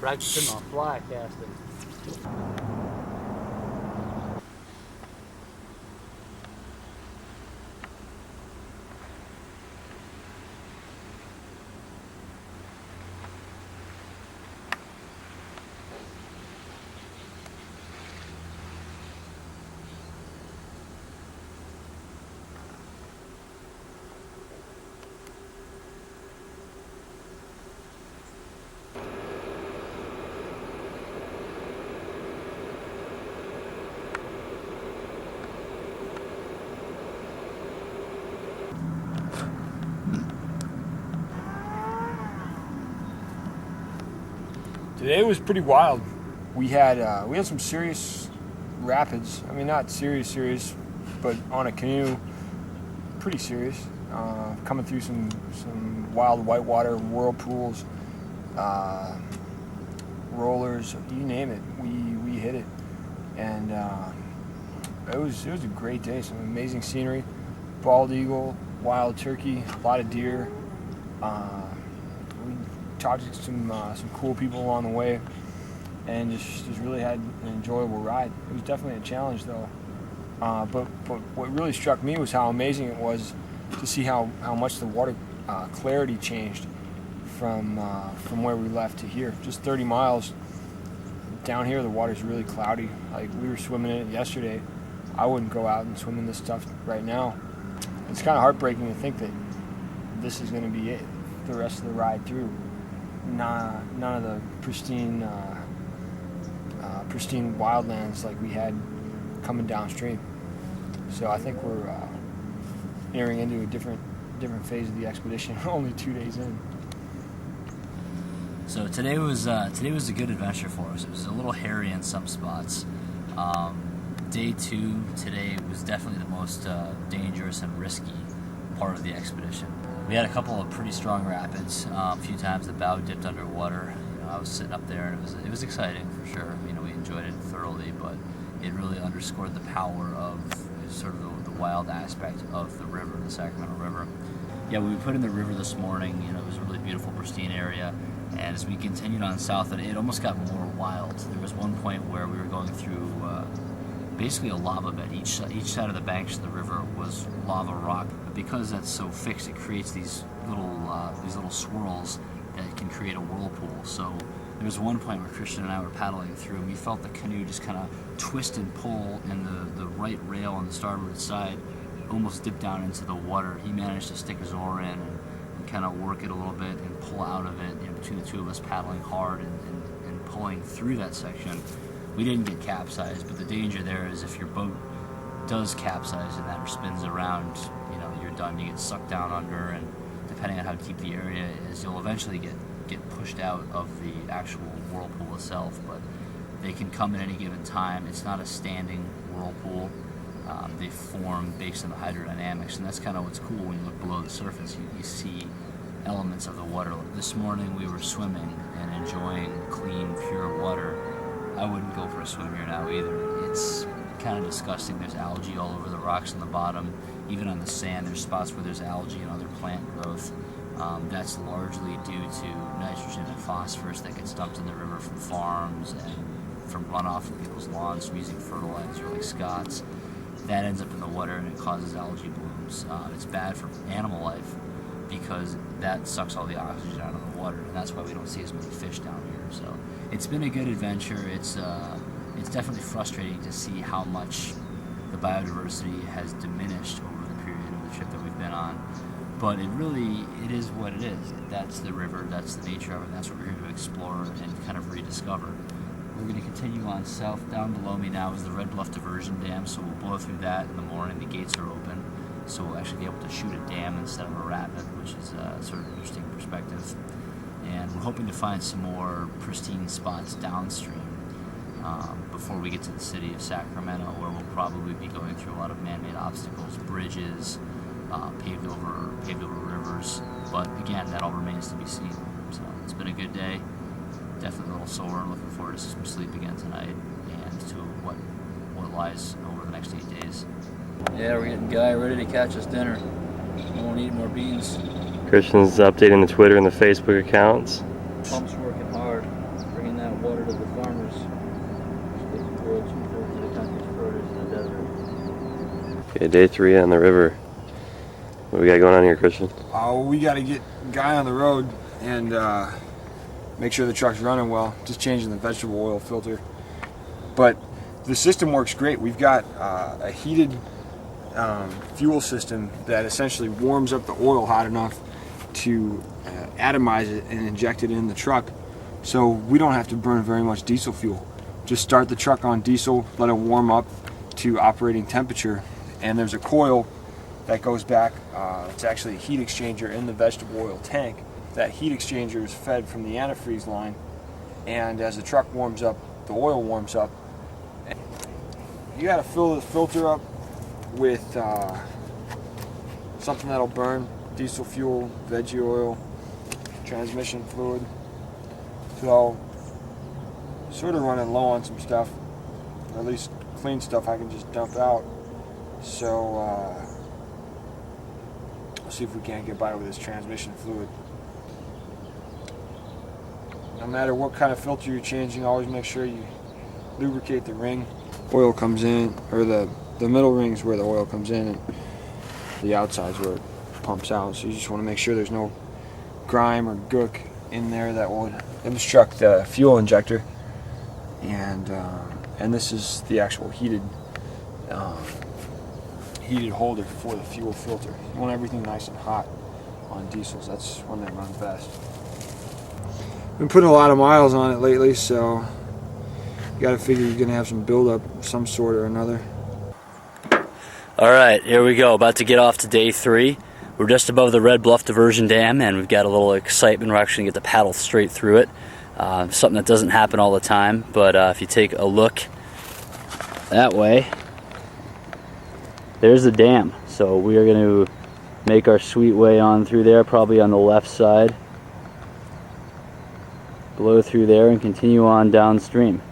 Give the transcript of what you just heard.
Practicing on fly casting. Today was pretty wild. We had some serious rapids. I mean, not serious, but on a canoe, pretty serious. Coming through some wild whitewater whirlpools, rollers, you name it. We hit it, and it was a great day. Some amazing scenery, bald eagle, wild turkey, a lot of deer. We talked to some cool people along the way, and just really had an enjoyable ride. It was definitely a challenge though, but what really struck me was how amazing it was to see how much the water clarity changed from where we left to here. Just 30 miles down here, the water's really cloudy. Like, we were swimming in it yesterday. I wouldn't go out and swim in this stuff right now. It's kind of heartbreaking to think that this is going to be it the rest of the ride through. None of the pristine wildlands like we had coming downstream. So I think we're entering into a different phase of the expedition. Only 2 days in. So today was a good adventure for us. It was a little hairy in some spots. Day 2 today was definitely the most dangerous and risky part of the expedition. We had a couple of pretty strong rapids. A few times the bow dipped underwater. I was sitting up there, and it was exciting for sure. We enjoyed it thoroughly, but it really underscored the power of sort of the wild aspect of the river, the Sacramento River. Yeah, we put in the river this morning. It was a really beautiful, pristine area. And as we continued on south, it almost got more wild. There was one point where we were going through basically a lava bed. Each side of the banks of the river was lava rock. But because that's so fixed, it creates these little swirls that can create a whirlpool. So there was one point where Kristian and I were paddling through, and we felt the canoe just kind of twist and pull, and the right rail on the starboard side almost dipped down into the water. He managed to stick his oar in and kind of work it a little bit and pull out of it, between the two of us paddling hard and pulling through that section. We didn't get capsized, but the danger there is if your boat does capsize and that spins around, you're done. You get sucked down under, and depending on how deep the area is, you'll eventually get pushed out of the actual whirlpool itself, but they can come at any given time. It's not a standing whirlpool. They form based on the hydrodynamics, and that's kind of what's cool when you look below the surface. You see elements of the water. This morning we were swimming and enjoying clean, pure water. I wouldn't go for a swim here now either. It's kind of disgusting. There's algae all over the rocks on the bottom. Even on the sand, there's spots where there's algae and other plant growth. That's largely due to nitrogen and phosphorus that gets dumped in the river from farms and from runoff from people's lawns from using fertilizer like Scott's. That ends up in the water and it causes algae blooms. It's bad for animal life because that sucks all the oxygen out of the water, and that's why we don't see as many fish down here. So it's been a good adventure. It's definitely frustrating to see how much the biodiversity has diminished over the period of the trip that we've been on. But it is what it is. That's the river, that's the nature of it, and that's what we're here to explore and kind of rediscover. We're going to continue on south. Down below me now is the Red Bluff diversion dam, so we'll blow through that in the morning. The gates are open, so we'll actually be able to shoot a dam instead of a rapid, which is sort of an interesting perspective. And we're hoping to find some more pristine spots downstream before we get to the city of Sacramento, where we'll probably be going through a lot of man-made obstacles, bridges, paved over rivers. But again, that all remains to be seen. So it's been a good day. Definitely a little sore. Looking forward to some sleep again tonight and to what lies over the next 8 days. Yeah, we're getting Guy ready to catch us dinner. We won't eat more beans. Kristian's updating the Twitter and the Facebook accounts. Pump's working hard, bringing Okay, day 3 on the river. What do we got going on here, Kristian? We got to get a guy on the road and make sure the truck's running well. Just changing the vegetable oil filter. But the system works great. We've got a heated fuel system that essentially warms up the oil hot enough to atomize it and inject it in the truck. So we don't have to burn very much diesel fuel. Just start the truck on diesel, let it warm up to operating temperature, and there's a coil that goes back. It's actually a heat exchanger in the vegetable oil tank. That heat exchanger is fed from the antifreeze line, and as the truck warms up, the oil warms up. You got to fill the filter up with something that'll burn: diesel fuel, veggie oil, transmission fluid. So, sort of running low on some stuff, or at least clean stuff I can just dump out. So, we'll see if we can't get by with this transmission fluid. No matter what kind of filter you're changing, always make sure you lubricate the ring. Oil comes in, or the middle ring's where the oil comes in, and the outside's where it pumps out. So you just want to make sure there's no grime or gook in there that would obstruct the fuel injector. And this is the actual heated holder for the fuel filter. You want everything nice and hot on diesels. That's when they run best. Been putting a lot of miles on it lately, so you got to figure you're gonna have some buildup of some sort or another. All right, here we go. About to get off to day 3. We're just above the Red Bluff diversion dam, and we've got a little excitement. We're actually going to get to paddle straight through it. Something that doesn't happen all the time, but if you take a look that way, there's the dam. So we are going to make our sweet way on through there, probably on the left side. Blow through there and continue on downstream.